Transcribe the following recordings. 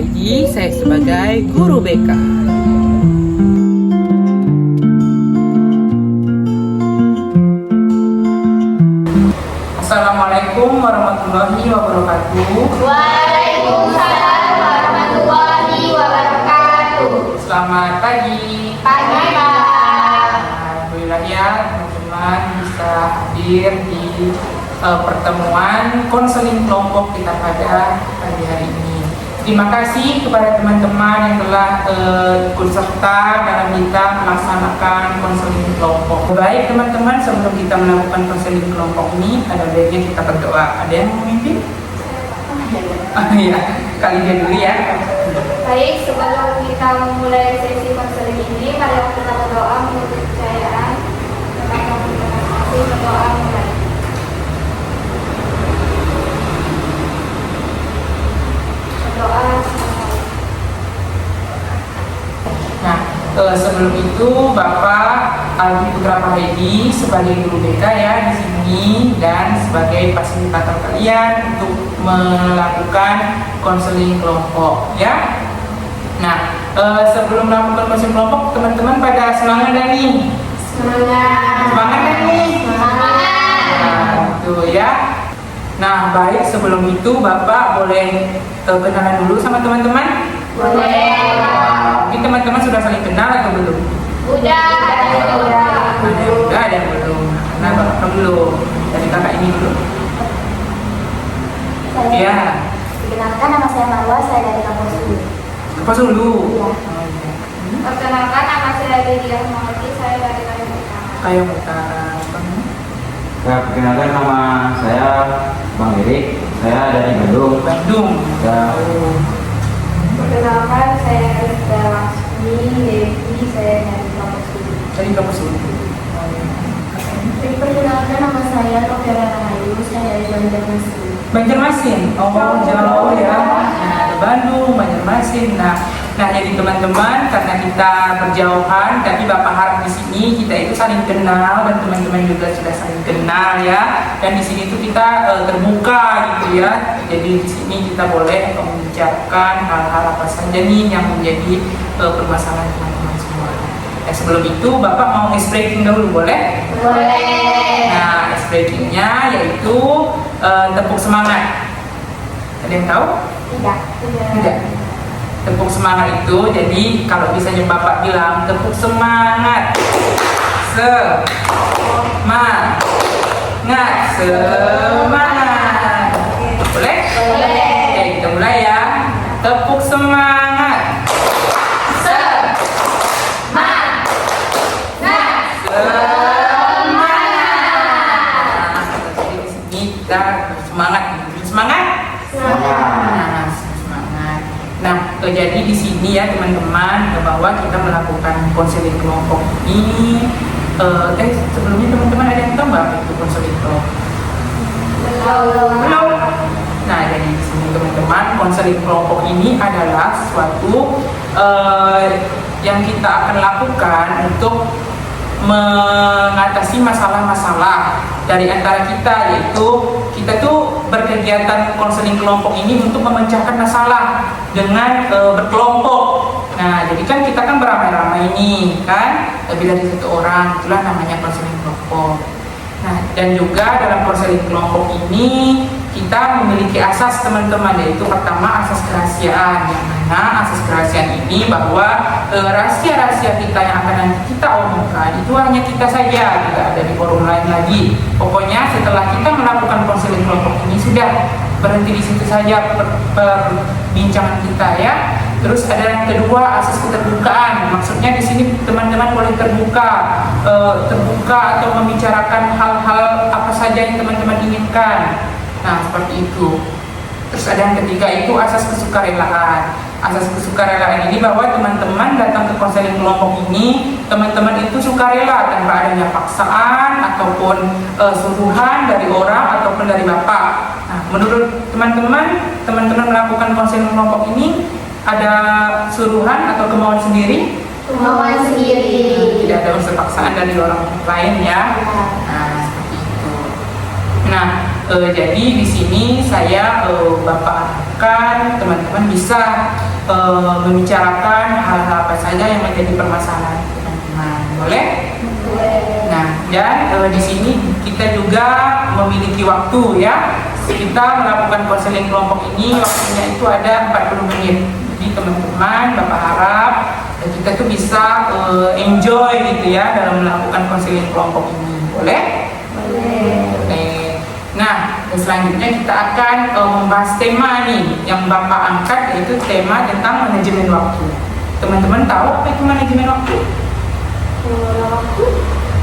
Rahmaidi, saya sebagai guru BK. Assalamualaikum warahmatullahi wabarakatuh. Waalaikumsalam warahmatullahi wabarakatuh. Selamat pagi. Pagi, Pak. Alhamdulillah ya teman-teman bisa hadir di pertemuan konseling kelompok kita pada pagi hari ini. Terima kasih kepada teman-teman yang telah ikut serta dalam kita melaksanakan konseling kelompok. Baik teman-teman, sebelum kita melakukan konseling kelompok ini, ada baiknya kita berdoa. Ada yang memimpin? Iya, kalian dulu ya. Baik, sebelum kita memulai sesi konseling ini, mari kita berdoa menurut kepercayaan. Berdoa mulai. Nah, sebelum itu Bapak Aldi Putra Pahedi sebagai guru BK ya di sini dan sebagai fasilitator kalian untuk melakukan konseling kelompok ya. Nah, sebelum melakukan konseling kelompok, teman-teman pada semangat dan nih? Semangat dan nih? Nah, itu ya. Nah, baik, sebelum itu Bapak boleh kenalan dulu sama teman-teman? Boleh. Mungkin teman-teman sudah saling kenal atau belum? Udah. Ada yang belum. Nah, Bapak belum. Dari kakak ini dulu. Iya. Perkenalkan, nama saya Marwa, saya dari kampus Hulu. Kampus Hulu. Iya. Oh, iya. Perkenalkan, nama saya Lydia Muhammadi, saya dari Kayong Utara. Kayong Utara. Ya, perkenalkan nama saya Bang Erik, saya dari Bandung. Bandung. Ya. Perkenalkan, saya Rita Laksmi Devi, saya dari kampus Hulu. Dari kampus Hulu. Perkenalkan, nama saya Novera Rahayu, saya dari Banjarmasin. Banjarmasin. Oh, jauh ya. Nah, ada Bandung, Banjarmasin. Nah, jadi teman-teman, karena kita berjauhan, tapi Bapak harap di sini kita itu saling kenal dan teman-teman juga sudah saling kenal ya. Dan di sini tuh kita terbuka gitu ya. Jadi di sini kita boleh membicarakan hal-hal apa saja nih yang menjadi permasalahan teman-teman semua. Nah, sebelum itu Bapak mau ice breaking dulu boleh? Boleh. Nah, ice breakingnya yaitu tepuk semangat. Ada yang tahu? Tidak. Tepuk semangat itu, jadi kalau misalnya Bapak bilang tepuk semangat, semangat, semangat, boleh? Boleh. Oke, kita mulai ya. Tepuk semangat, Semangat. semangat. Jadi di sini kita semangat, semangat. Nah, semangat. Nah, jadi di sini ya teman-teman bahwa kita melakukan konseling kelompok ini. Sebelumnya teman-teman ada yang tahu nggak apa itu konseling kelompok? Belum. Nah, jadi di sini teman-teman konseling kelompok ini adalah suatu yang kita akan lakukan untuk mengatasi masalah-masalah dari antara kita, yaitu kita tuh berkegiatan konseling kelompok ini untuk memecahkan masalah dengan berkelompok. Nah, jadi kan kita kan beramai-ramai ini kan, lebih dari satu orang, itulah namanya konseling kelompok. Nah, dan juga dalam konseling kelompok ini kita memiliki asas teman-teman, yaitu pertama asas kerahasiaan, yang mana asas kerahasiaan ini bahwa rahasia-rahasia kita yang akan nanti kita omongkan itu hanya kita saja, tidak ada di forum lain lagi. Pokoknya setelah kita melakukan konseling kelompok ini sudah berhenti di situ saja perbincangan kita ya. Terus ada yang kedua, asas keterbukaan. Maksudnya di sini teman-teman boleh terbuka atau membicarakan hal-hal apa saja yang teman-teman inginkan. Nah, seperti itu. Terus ada yang ketiga, itu asas kesukarelaan. Asas kesukarelaan ini bahwa teman-teman datang ke konseling kelompok ini, teman-teman itu sukarela tanpa adanya paksaan ataupun suruhan dari orang ataupun dari Bapak. Nah, menurut teman-teman melakukan konseling kelompok ini ada suruhan atau kemauan sendiri? Kemauan sendiri. Tidak ada unsur paksaan dari orang lain ya. Nah, seperti itu. Nah, jadi di sini saya Bapak akan teman-teman bisa membicarakan hal-hal apa saja yang menjadi permasalahan teman-teman. Boleh? Nah, dan di sini kita juga memiliki waktu ya. Kita melakukan konseling kelompok ini waktunya itu ada 40 menit. Jadi teman-teman, Bapak harap kita tuh bisa enjoy gitu ya dalam melakukan konseling kelompok ini. Boleh? Boleh. Nah, selanjutnya kita akan membahas tema nih yang Bapak angkat, yaitu tema tentang manajemen waktu. Teman-teman tahu apa itu manajemen waktu?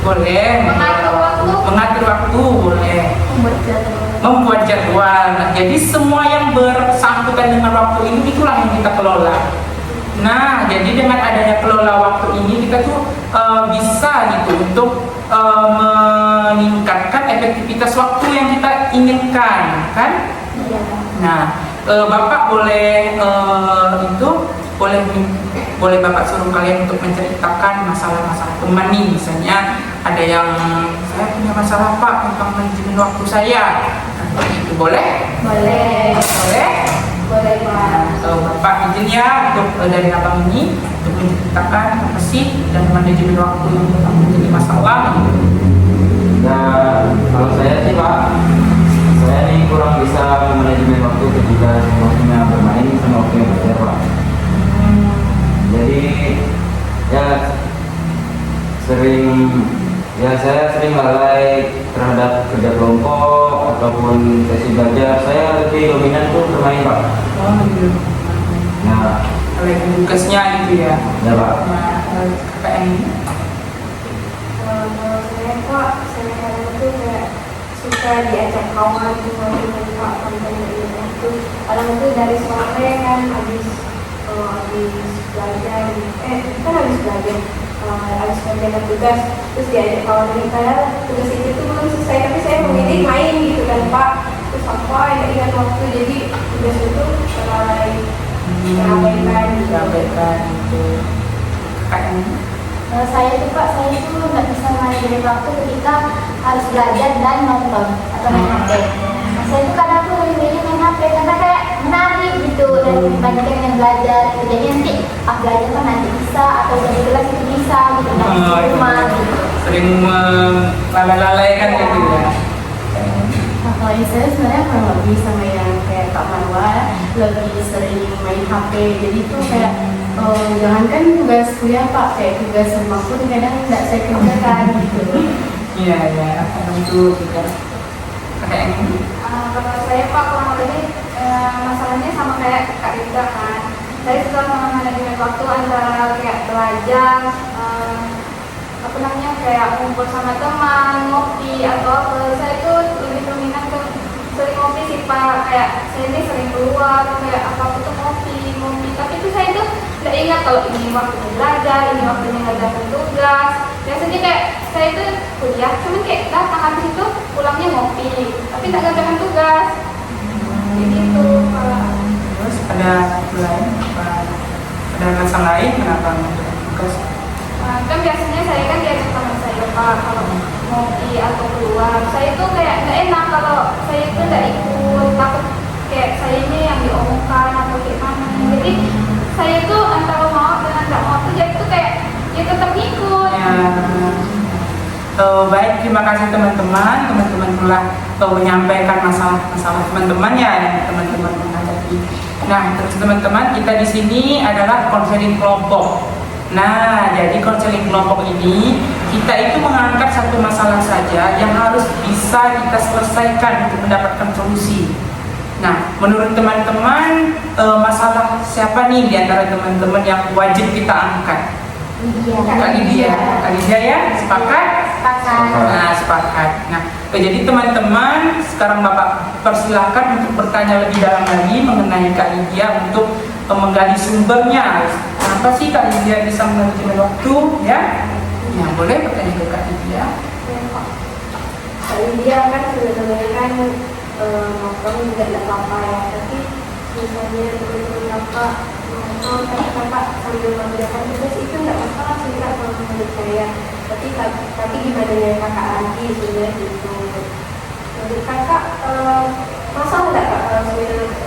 Boleh. Mengatur waktu. Mengatur waktu boleh. Membuat jadwal. Nah, jadi semua yang bersangkutan dengan waktu ini itulah yang kita kelola. Nah, jadi dengan adanya kelola waktu ini kita tuh bisa gitu untuk meningkatkan efektivitas waktu yang kita inginkan, kan? Nah, Bapak boleh boleh Bapak suruh kalian untuk menceritakan masalah-masalah teman nih. Misalnya ada yang saya punya masalah Pak tentang manajemen waktu saya. Nah, itu boleh? Boleh. Boleh? Boleh Pak. Bapak izin ya untuk dari abang ini untuk menceritakan apa sih dan manajemen waktu yang menjadi masalah. Dan kalau saya sih Pak, saya ini kurang bisa manajemen waktu ketika waktunya bermain sama waktunya belajar Pak. Jadi ya saya sering lalai terhadap kerja kelompok ataupun sesi belajar. Saya lebih dominan tuh bermain Pak. Oh, gitu. Nah, Kalau tugasnya gitu ya. ya Pak. Nah, KPM ini. Kalau saya Pak, saya kadang tuh kayak suka diajak kawan dengan Pak konten itu. Kadang tuh dari sore kan habis belajar, kan habis belajar, habis kerjakan tugas, terus diajak kawan dari saya, tugas itu tuh belum selesai, tapi saya memilih main gitu kan Pak. Terus sampai ingat waktu, jadi tugas itu terabaikan gitu. Terabaikan itu. KPM ini. Saya tuh Pak, saya tuh nggak bisa manajemen waktu ketika harus belajar dan nonton atau main HP. Nah, saya tuh kadang tuh lebih milih main HP karena kayak menarik gitu dan dibandingkan dengan belajar. Gitu. Jadi nanti belajar kan nanti bisa atau dari kelas itu bisa gitu kan di rumah gitu. Sering lalai-lalai kan gitu ya. Nah, kalau saya sebenarnya kurang lebih sama yang kayak Kak Marwa, lebih sering main HP. Jadi tuh kayak jangankan tugas kuliah Pak, kayak tugas rumah pun kadang nggak saya kerjakan gitu. Iya, kadang itu juga. KPM ini. Kalau saya Pak kurang lebih masalahnya sama kayak Kak Rida kan. Saya suka manajemen waktu antara kayak belajar, kayak ngumpul sama teman, ngopi atau apa. Saya itu lebih dominan ke sering ngopi sih Pak. Kayak saya ini sering keluar, kayak apa tuh ngopi. Tapi itu saya itu nggak ingat kalau ini waktunya belajar, ini waktunya ngerjakan tugas. Biasanya kayak saya itu kuliah, cuman kayak datang habis itu pulangnya ngopi, tapi nggak ngerjakan tugas. Begitu Pak. Terus ada lain, ada alasan lain kenapa ngerjakan tugas? Kan biasanya saya kan diajak teman saya Pak kalau ngopi atau keluar. Saya itu kayak nggak enak kalau saya itu nggak ikut, takut kayak saya ini yang diomongkan atau gimana. Jadi saya itu antara mau dengan nggak mau tuh jadi tuh kayak ya tetap ikut. Ya. Baik, terima kasih teman-teman telah menyampaikan masalah teman-teman ya yang teman-teman menghadapi. Nah, terus teman-teman, kita di sini adalah konseling kelompok. Nah, jadi konseling kelompok ini kita itu mengangkat satu masalah saja yang harus bisa kita selesaikan untuk mendapatkan solusi. Nah, menurut teman-teman masalah siapa nih di antara teman-teman yang wajib kita angkat? Kak Lydia ya, sepakat? Nah, sepakat. Nah, jadi teman-teman, sekarang Bapak persilahkan untuk bertanya lebih dalam lagi mengenai Kak Lydia untuk menggali sumbernya. Kenapa sih Kak Lydia bisa manajemen waktu? Ya, boleh bertanya ke Kak Lydia. Kak Lydia kan sebenarnya kan nongkrong juga tidak apa-apa ya, tapi misalnya teman-teman Bapak nongkrong tapi Bapak sambil mengerjakan tugas itu tidak masalah sih Kak kalau menurut saya. Tapi gimana ya Kakak lagi sebenarnya gitu. Menurut Kakak masalah tidak Kak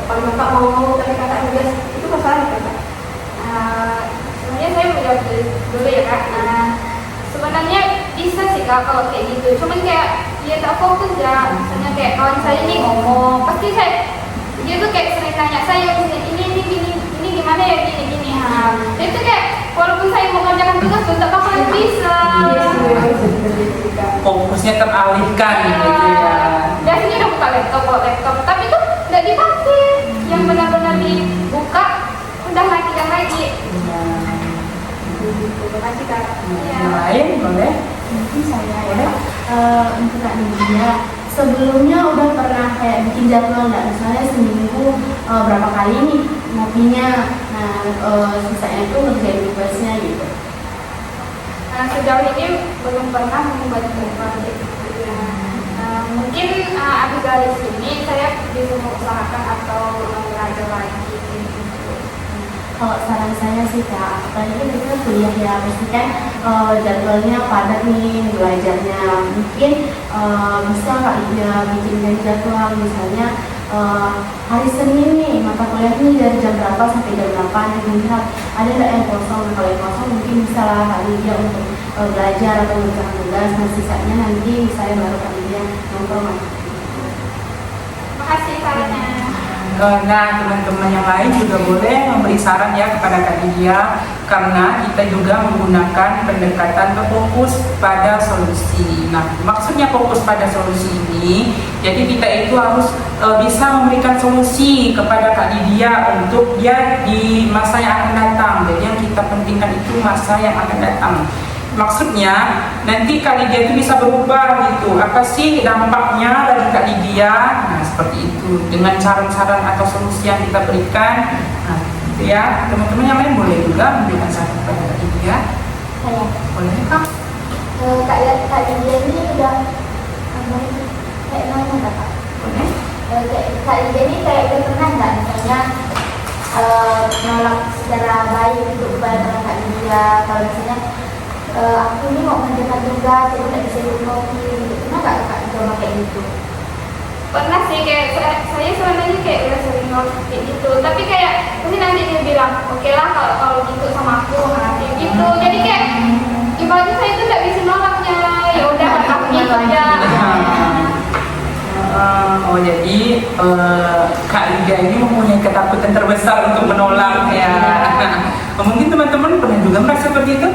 kalau Bapak mau tapi Kakak tugas itu masalah nggak Kak? Sebenarnya saya mau jawab dulu ya Kak. Sebenarnya bisa sih Kak kalau kayak gitu, cuman kayak dia tak fokus ya. Misalnya kayak kawan saya ini ngomong, pasti dia tuh kayak sering tanya saya ini gimana ya gini. Dia tuh kayak walaupun saya mau mengerjakan tugas tuh tak bakalan bisa. Fokusnya teralihkan gitu ya. Biasanya udah buka laptop, tapi tuh nggak dipakai. Yang benar-benar dibuka udah lagi. Terima kasih Kak. Yang lain boleh? Mungkin saya ya, untuk Kak Nidia, sebelumnya udah pernah kayak bikin jadwal nggak? Misalnya seminggu berapa kali nih ngopinya, sisanya itu ngerjain tugasnya gitu. Sejauh ini belum pernah membuat jadwal gitu. Mungkin abis dari sini saya bisa mengusahakan atau belajar lagi gitu. Kalau saran saya sih Kak, apalagi kita kuliah ya, pasti kan jadwalnya padat nih belajarnya. Mungkin bisa Kak dia bikin jadwal, misalnya hari Senin nih mata kuliah nih dari jam berapa sampai jam berapa, nanti lihat ada nggak yang kosong. Kalau yang kosong mungkin bisa lah Kak dia untuk belajar atau mengerjakan tugas. Nah sisanya nanti saya baru Kak dia nongkrong. Terima kasih sarannya. Nah, teman-teman yang lain juga boleh memberi saran ya kepada Kak Lydia, karena kita juga menggunakan pendekatan berfokus pada solusi. Nah, maksudnya fokus pada solusi ini, jadi kita itu harus bisa memberikan solusi kepada Kak Lydia untuk dia di masa yang akan datang. Jadi yang kita pentingkan itu masa yang akan datang. Maksudnya nanti Kak Lydia itu bisa berubah gitu. Apa sih dampaknya bagi Kak Lydia? Nah seperti itu dengan saran-saran atau solusi yang kita berikan. Nah gitu ya, teman-teman yang lain boleh juga memberikan saran kepada Kak Lydia. Saya Boleh Kak? Kak Lydia ini udah kayak mana Kak? Boleh. Kak Lydia ini kayak udah pernah nggak misalnya nolak secara baik untuk kepada Kak Lydia, kalau misalnya aku ini mau mengerjakan tugas, jadi nggak bisa ikut ngopi, gitu. Pernah nggak Kak coba kayak gitu? Pernah sih, kayak saya sebenarnya kayak udah sering nolak kayak gitu, tapi kayak mungkin nanti dia bilang oke lah kalau gitu sama aku, kayak gitu. Jadi kayak ibaratnya saya tuh nggak bisa nolaknya, ya udah aku gitu aja. Oh jadi Kak Lydia ini mempunyai ketakutan terbesar untuk menolak ya. Mungkin teman-teman pernah juga merasa seperti itu?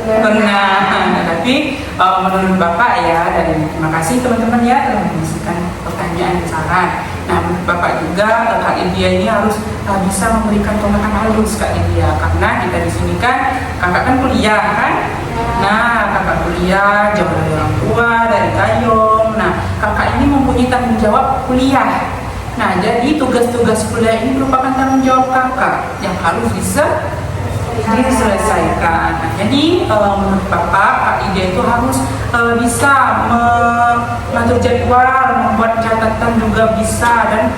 Pernah. Tapi menurut Bapak ya, dan terima kasih teman-teman ya telah mengisikan pertanyaan dan saran. Nah menurut Bapak juga Kak Lydia ini harus bisa memberikan tolongan halus Kak Lydia, karena kita di sini kan kakak kan kuliah kan. Nah kakak kuliah jauh dari orang tua, dari Kayong. Nah kakak ini mempunyai tanggung jawab kuliah. Nah jadi tugas-tugas kuliah ini merupakan tanggung jawab kakak yang harus bisa diselesaikan. Nah, jadi menurut Bapak, Kak Lydia itu harus bisa mengatur jadwal, membuat catatan juga bisa, dan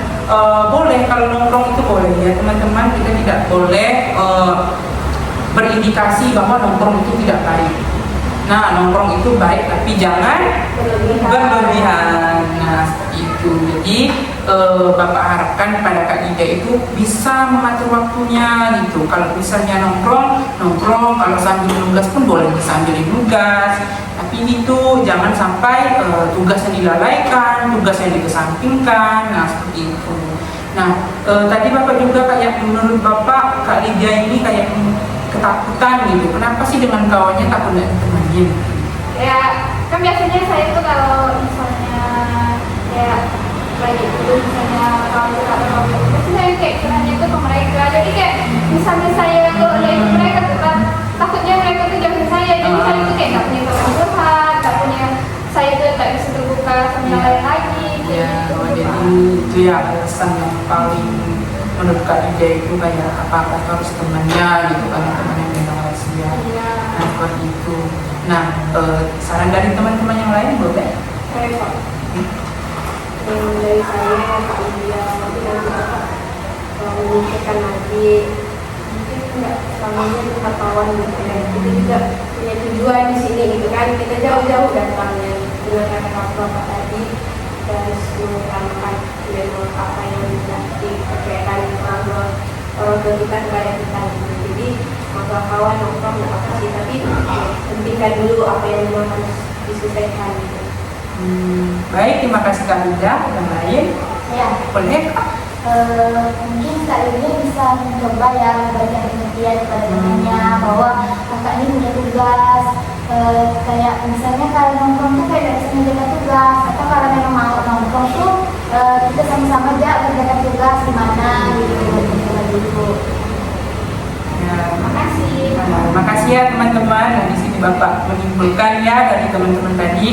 boleh kalau nongkrong itu boleh ya teman-teman. Kita tidak boleh berindikasi bahwa nongkrong itu tidak baik. Nah nongkrong itu baik tapi jangan berlebihan. Nah seperti itu. Jadi Bapak harapkan pada Kak Lydia itu bisa mengatur waktunya gitu. Kalau misalnya nongkrong, kalau sambil nugas pun boleh sambil nugas. Tapi itu jangan sampai tugas yang dilalaikan, tugas yang dikesampingkan. Nah seperti itu. Nah tadi Bapak juga kayak menurut Bapak Kak Lydia ini kayak ketakutan gitu. Kenapa sih dengan kawannya takut nggak ditemanin? Ya kan biasanya saya tuh kalau misalnya kayak lagi dulu misalnya kalau pasti saya kayak kiranya itu ke mereka. Jadi kayak misalnya saya kalau dari mereka tuh kan takutnya mereka tuh jauhin saya. Jadi saya tuh kayak nggak punya teman curhat, nggak punya, saya tuh nggak bisa terbuka sama yang lain lagi. Ya, jadi itu ya alasan yang paling menurut Kak Lydia itu kayak apa harus temannya gitu kan, teman yang beda rahasia. Nah seperti itu. Nah saran dari teman-teman yang lain boleh? Saya kok dari saya Kak Lydia mungkin nanti Bapak memikirkan lagi, mungkin nggak selamanya kita kawan gitu ya. Kita juga punya tujuan di sini gitu kan, kita jauh-jauh datangnya dengan kata-kata Bapak tadi. Kita harus mengutamakan ilmu apa yang sudah dipercayakan orang tua kita kepada kita gitu. Jadi kawan-kawan nongkrong nggak apa sih, tapi hentikan dulu apa yang memang harus diselesaikan gitu. Baik, terima kasih Kak Linda. Yang lain Ya, boleh Kak? mungkin Kak Lydia bisa mencoba ya memberikan pengertian kepada temannya bahwa kakak ini punya tugas. Kayak misalnya kalau nongkrong tuh kayak dari sini jaga tugas, atau kalau memang mau nongkrong tuh kita sama-sama aja kerjakan tugas di mana gitu, coba dulu. Ya, Makasih. terima kasih ya teman-teman. Nah, di sini Bapak menyimpulkan ya dari teman-teman tadi.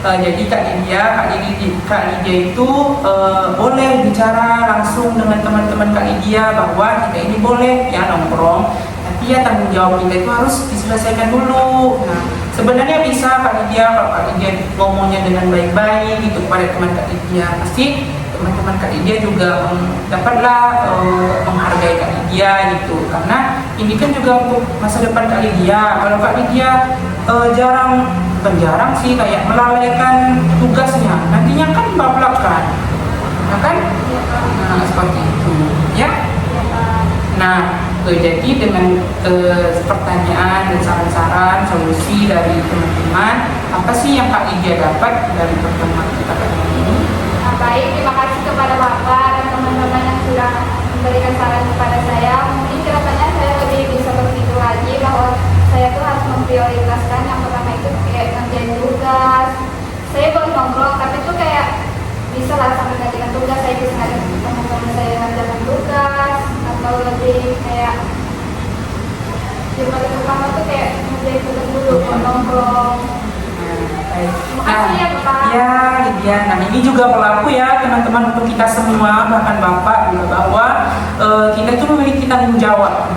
Jadi Kak Lydia itu boleh bicara langsung dengan teman-teman Kak Lydia bahwa kita ini boleh ya nongkrong, tapi ya tanggung jawab kita itu harus diselesaikan dulu. Nah, sebenarnya bisa Kak Lydia, kalau Kak Lydia ngomongnya dengan baik-baik gitu kepada teman Kak Lydia, pasti teman-teman Kak Lydia juga dapatlah menghargai Kak Lydia gitu, karena ini kan juga untuk masa depan Kak Lydia. Kalau Kak Lydia bukan jarang sih kayak melalaikan tugasnya, nantinya kan bablakan, ya kan? Nah, seperti itu ya. Nah, jadi dengan pertanyaan dan saran-saran solusi dari teman-teman, apa sih yang Kak Lydia dapat dari pertemuan kita kali ini? Baik, terima kasih kepada Bapak dan teman-teman yang sudah memberikan saran kepada saya. Mungkin kedepannya saya lebih bisa berpikir lagi bahwa saya tuh harus memprioritaskan yang pertama itu kayak ngerjain tugas. Saya boleh nongkrong, tapi tuh kayak bisa lah sambil ngerjain tugas, saya bisa ngajak teman-teman saya ngerjain tugas, atau lebih kayak yang paling utama tuh kayak ngerjain tugas dulu, nongkrong. Nah, ya, Lydia. Nah, ini juga berlaku ya teman-teman untuk kita semua, bahkan Bapak juga, bahwa kita itu memiliki tanggung jawab,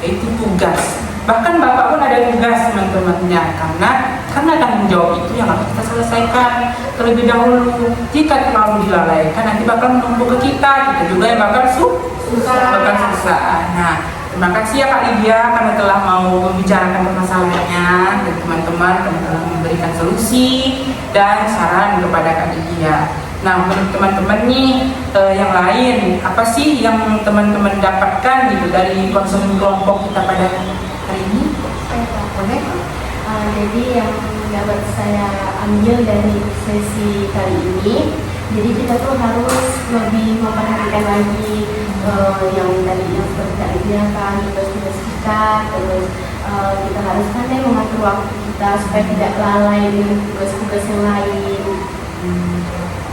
yaitu tugas. Bahkan Bapak pun ada tugas teman-temannya, karena tanggung jawab itu yang harus kita selesaikan terlebih dahulu. Jika terlalu dilalaikan, nanti bakal menumpuk ke kita juga yang bakal susah. Nah, terima kasih ya Kak Lydia karena telah mau membicarakan permasalahannya, dan teman-teman telah memberikan solusi dan saran kepada Kak Lydia. Nah, menurut teman-teman nih yang lain, apa sih yang teman-teman dapatkan gitu dari konseling kelompok kita pada hari ini? Boleh? Jadi yang dapat saya ambil dari sesi kali ini, jadi kita tuh harus lebih memperhatikan lagi yang tadi yang seperti Kak Lydia kan, tugas-tugas kita, terus kita harus pandai mengatur waktu kita supaya tidak lalai dengan tugas-tugas yang lain.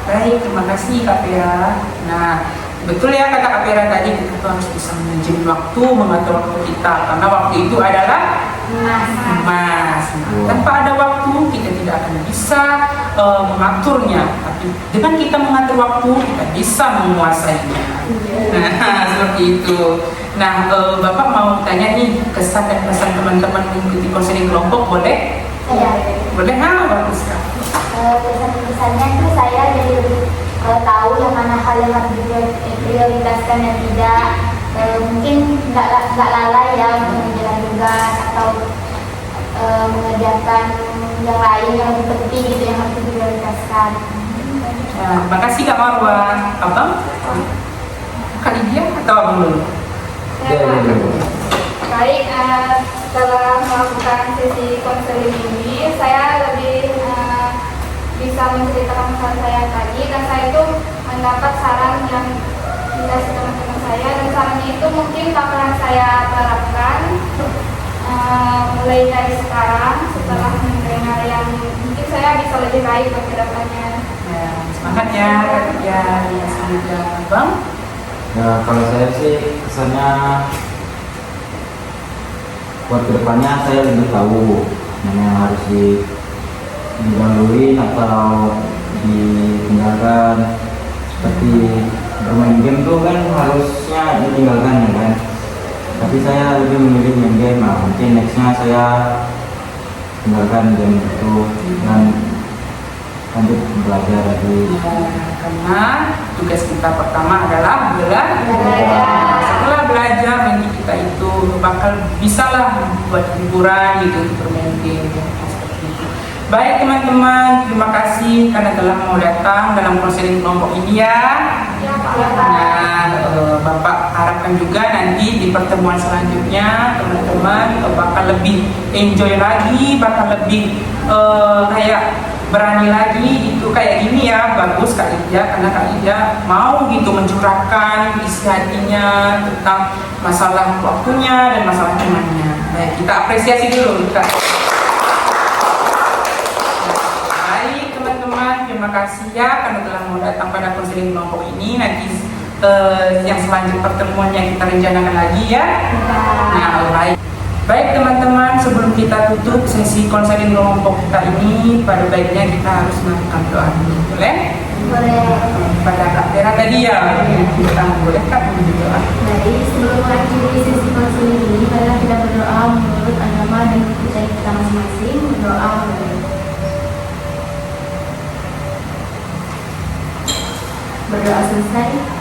Baik, terima kasih Kak Vera. Nah, betul ya kata Kak Vera tadi, kita tuh harus bisa manajemen waktu, mengatur waktu kita, karena waktu itu adalah emas. Nah, tanpa ada waktu kita tidak akan bisa mengaturnya, tapi dengan kita mengatur waktu kita bisa menguasainya. Nah, seperti itu. Nah, Bapak mau tanya nih kesan dan pesan teman-teman mengikuti konseling kelompok, boleh? Ya. Boleh, bagus Kak. Pesan-pesannya itu saya jadi lebih tahu yang mana hal yang harus diprioritaskan dan tidak. Mungkin nggak lalai ya untuk mengerjakan tugas atau mengerjakan yang lain yang lebih penting gitu yang harus diprioritaskan. Nah, terima kasih Kak Marwa. Abang? Kak Lydia atau Abang dulu? Baik, setelah melakukan sesi konseling ini, saya lebih bisa menceritakan masalah saya tadi, dan saya itu mendapat saran yang dikasih teman-teman saya, dan sarannya itu mungkin bakalan saya terapkan mulai dari sekarang setelah mendengar yang mungkin saya bisa lebih baik ke depannya. Ya, semangat ya Kak Lydia. Ya, semoga Abang. Ya, kalau saya sih kesannya buat kedepannya saya lebih tahu mana yang harus didahului atau ditinggalkan. Seperti bermain game tuh kan harusnya ditinggalkan ya kan, tapi saya lebih memilih main game. Nah, mungkin nextnya saya tinggalkan game itu dan lanjut belajar lagi. Karena tugas kita pertama adalah belajar. Setelah belajar, nanti kita itu bakal bisalah buat hiburan gitu, bermain game seperti itu. Baik teman-teman, terima kasih karena telah mau datang dalam konseling kelompok ini ya. Ya, Pak. Nah, Bapak harapkan juga nanti di pertemuan selanjutnya teman-teman teman-teman bakal lebih enjoy lagi, bakal lebih kayak berani lagi itu kayak gini ya. Bagus Kak Ida, karena Kak Ida mau gitu mencurahkan isi hatinya tentang masalah waktunya dan masalah temannya. Nah, kita apresiasi dulu Kak. Baik teman-teman, terima kasih ya karena telah mau datang pada konseling kelompok ini. Nanti yang selanjutnya pertemuannya kita rencanakan lagi ya. Nah, baik. Baik teman-teman, sebelum kita tutup sesi konseling kelompok kita ini, pada baiknya kita harus melakukan doa dulu, boleh? Boleh. Pada Kak Tera tadi ya, kita boleh Kak berdoa. Baik, sebelum mengakhiri sesi konseling ini, marilah kita berdoa menurut agama dan kepercayaan kita masing-masing. Berdoa. Berdoa selesai.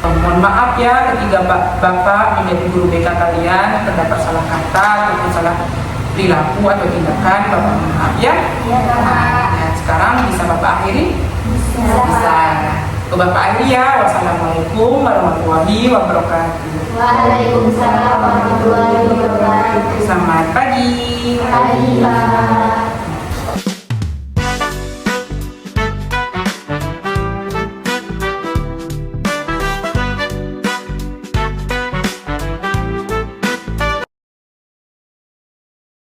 Mohon maaf ya ketika Bapak menjadi guru BK kalian terdapat salah kata ataupun salah perilaku atau tindakan, Bapak mohon maaf ya. Ya, Kak. Nah, sekarang bisa Bapak akhiri? Bisa. Ke Bapak akhiri ya. Wassalamualaikum warahmatullahi wabarakatuh. Waalaikumsalam warahmatullahi wabarakatuh. Selamat pagi. Pagi, Pak.